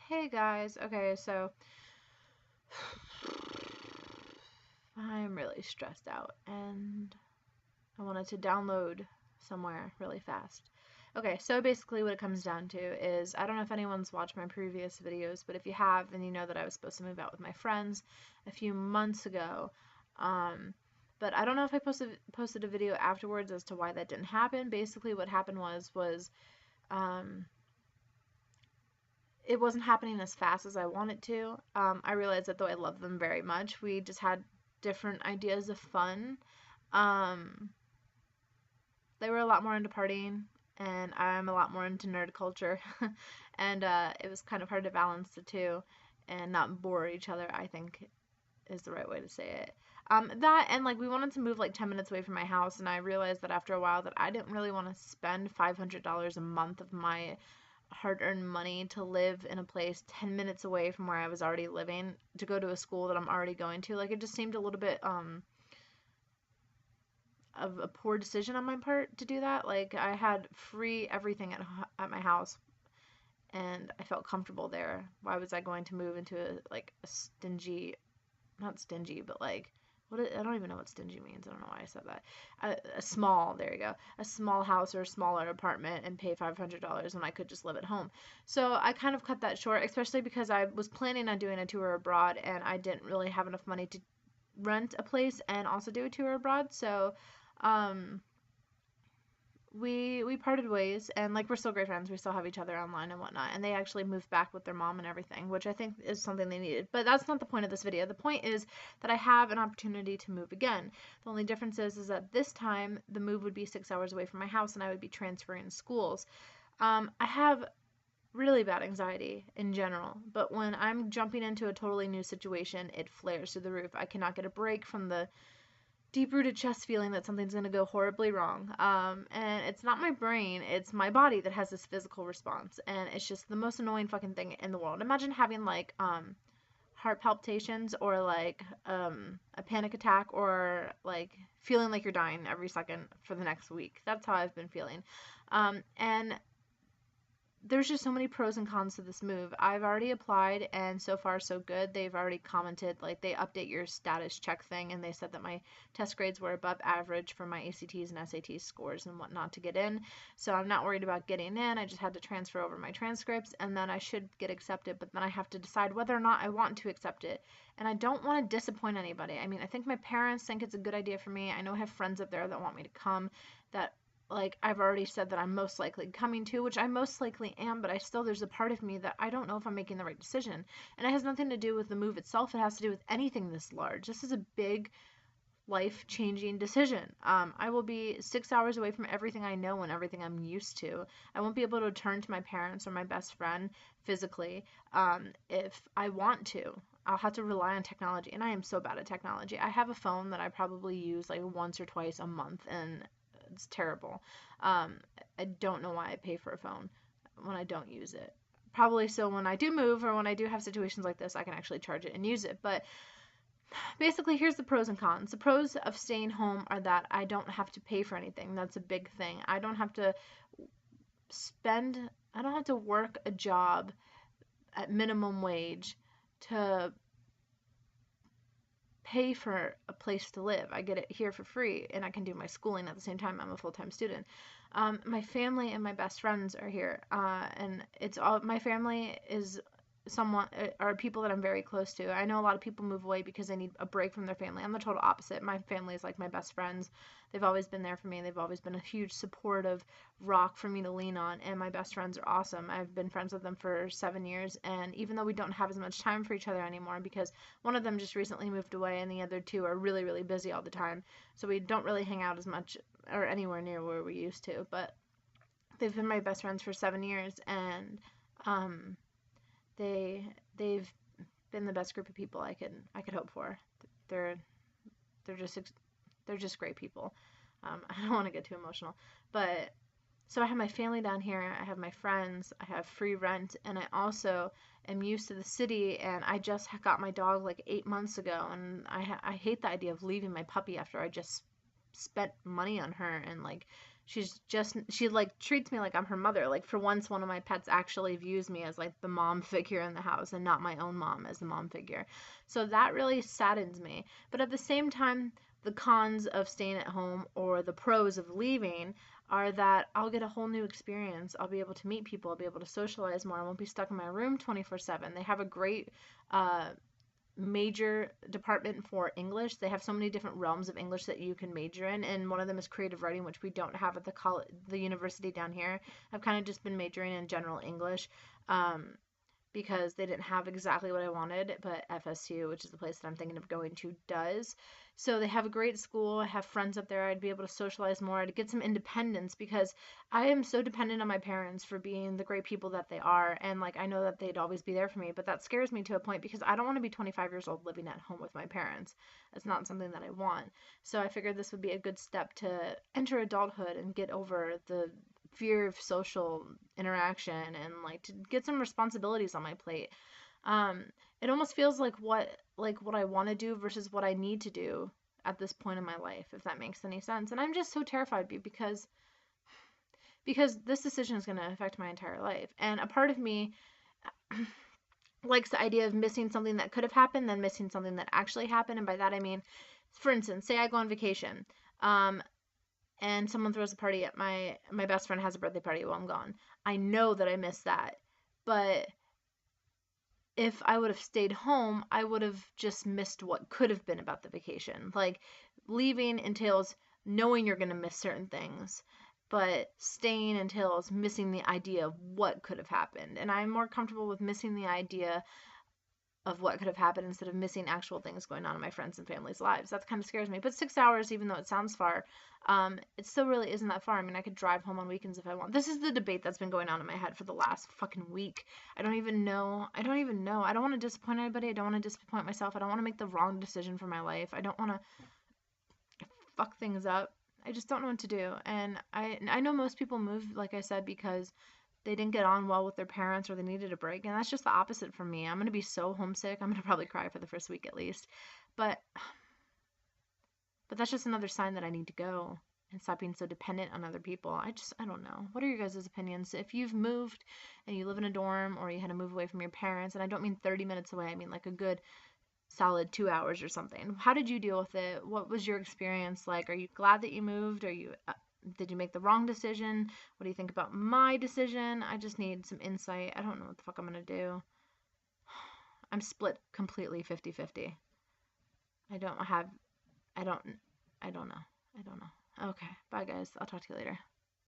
Hey guys, okay, so I'm really stressed out and I wanted to download somewhere really fast. Okay, so basically what it comes down to is I don't know if anyone's watched my previous videos, but if you have, then you know that I was supposed to move out with my friends a few months ago. But I don't know if I posted a video afterwards as to why that didn't happen. Basically what happened was um, it wasn't happening as fast as I wanted to. I realized that though I love them very much, we just had different ideas of fun. Um, they were a lot more into partying, and I'm a lot more into nerd culture. And it was kind of hard to balance the two and not bore each other, I think is the right way to say it. That and like we wanted to move like 10 minutes away from my house, and I realized that after a while that I didn't really want to spend $500 a month of my hard-earned money to live in a place 10 minutes away from where I was already living to go to a school that I'm already going to. Like it just seemed a little bit of a poor decision on my part to do that. Like I had free everything at my house and I felt comfortable there. Why was I going to move into a stingy, not stingy, but like I don't even know what stingy means. I don't know why I said that. A small, there you go, a small house or a smaller apartment and pay $500 when I could just live at home. So I kind of cut that short, especially because I was planning on doing a tour abroad and I didn't really have enough money to rent a place and also do a tour abroad. So um, we parted ways, and like we're still great friends. We still have each other online and whatnot, and they actually moved back with their mom and everything, which I think is something they needed. But that's not the point of this video. The point is that I have an opportunity to move again. The only difference is that this time the move would be 6 hours away from my house and I would be transferring schools. I have really bad anxiety in general, but when I'm jumping into a totally new situation, it flares through the roof. I cannot get a break from the deep-rooted chest feeling that something's going to go horribly wrong. And it's not my brain, it's my body that has this physical response. And it's just the most annoying fucking thing in the world. Imagine having like heart palpitations or like a panic attack or like feeling like you're dying every second for the next week. That's how I've been feeling. And there's just so many pros and cons to this move. I've already applied and so far so good. They've already commented, like they update your status check thing, and they said that my test grades were above average for my ACTs and SAT scores and whatnot to get in. So I'm not worried about getting in. I just had to transfer over my transcripts and then I should get accepted, but then I have to decide whether or not I want to accept it. And I don't want to disappoint anybody. I mean, I think my parents think it's a good idea for me. I know I have friends up there that want me to come, that like I've already said that I'm most likely coming to, which I most likely am, but there's a part of me that I don't know if I'm making the right decision. And it has nothing to do with the move itself. It has to do with anything this large. This is a big life-changing decision. I will be 6 hours away from everything I know and everything I'm used to. I won't be able to turn to my parents or my best friend physically if I want to. I'll have to rely on technology, and I am so bad at technology. I have a phone that I probably use like once or twice a month, and it's terrible. I don't know why I pay for a phone when I don't use it. Probably so when I do move or when I do have situations like this, I can actually charge it and use it. But basically, here's the pros and cons. The pros of staying home are that I don't have to pay for anything. That's a big thing. I don't have to work a job at minimum wage to pay for a place to live. I get it here for free and I can do my schooling at the same time. I'm a full-time student. My family and my best friends are here, and it's all my family is someone are people that I'm very close to. I know a lot of people move away because they need a break from their family. I'm the total opposite. My family is like my best friends. They've always been there for me. They've always been a huge supportive rock for me to lean on, and my best friends are awesome. I've been friends with them for 7 years, and even though we don't have as much time for each other anymore because one of them just recently moved away and the other two are really, really busy all the time, so we don't really hang out as much or anywhere near where we used to, but they've been my best friends for 7 years, and they've been the best group of people I could hope for. They're they're just they're just great people. I don't want to get too emotional, but so I have my family down here, I have my friends, I have free rent, and I also am used to the city, and I just got my dog like 8 months ago, and I hate the idea of leaving my puppy after I just spent money on her and like She like treats me like I'm her mother. Like for once, one of my pets actually views me as like the mom figure in the house and not my own mom as the mom figure. So that really saddens me. But at the same time, the cons of staying at home or the pros of leaving are that I'll get a whole new experience. I'll be able to meet people. I'll be able to socialize more. I won't be stuck in my room 24/7. They have a great major department for English. They have so many different realms of English that you can major in, and one of them is creative writing, which we don't have at the university down here. I've kind of just been majoring in general English. Because they didn't have exactly what I wanted, but FSU, which is the place that I'm thinking of going to, does. So they have a great school. I have friends up there. I'd be able to socialize more. I'd get some independence because I am so dependent on my parents for being the great people that they are. And like, I know that they'd always be there for me, but that scares me to a point because I don't want to be 25 years old living at home with my parents. It's not something that I want. So I figured this would be a good step to enter adulthood and get over the fear of social interaction and like to get some responsibilities on my plate. It almost feels like what I want to do versus what I need to do at this point in my life, if that makes any sense. And I'm just so terrified because this decision is going to affect my entire life. And a part of me likes the idea of missing something that could have happened than missing something that actually happened. And by that I mean, for instance, say I go on vacation. And someone throws a party at my best friend has a birthday party while I'm gone. I know that I missed that. But if I would have stayed home, I would have just missed what could have been about the vacation. Like, leaving entails knowing you're going to miss certain things, but staying entails missing the idea of what could have happened. And I'm more comfortable with missing the idea of what could have happened instead of missing actual things going on in my friends' and family's lives. That kind of scares me. But 6 hours, even though it sounds far, it still really isn't that far. I mean, I could drive home on weekends if I want. This is the debate that's been going on in my head for the last fucking week. I don't even know. I don't want to disappoint anybody. I don't want to disappoint myself. I don't want to make the wrong decision for my life. I don't want to fuck things up. I just don't know what to do. And I know most people move, like I said, because they didn't get on well with their parents or they needed a break. And that's just the opposite for me. I'm going to be so homesick. I'm going to probably cry for the first week at least. But that's just another sign that I need to go and stop being so dependent on other people. I don't know. What are your guys' opinions? If you've moved and you live in a dorm or you had to move away from your parents, and I don't mean 30 minutes away, I mean like a good solid 2 hours or something. How did you deal with it? What was your experience like? Are you glad that you moved? Did you make the wrong decision? What do you think about my decision? I just need some insight. I don't know what the fuck I'm gonna do. I'm split completely 50-50. I don't know. Okay, bye guys. I'll talk to you later.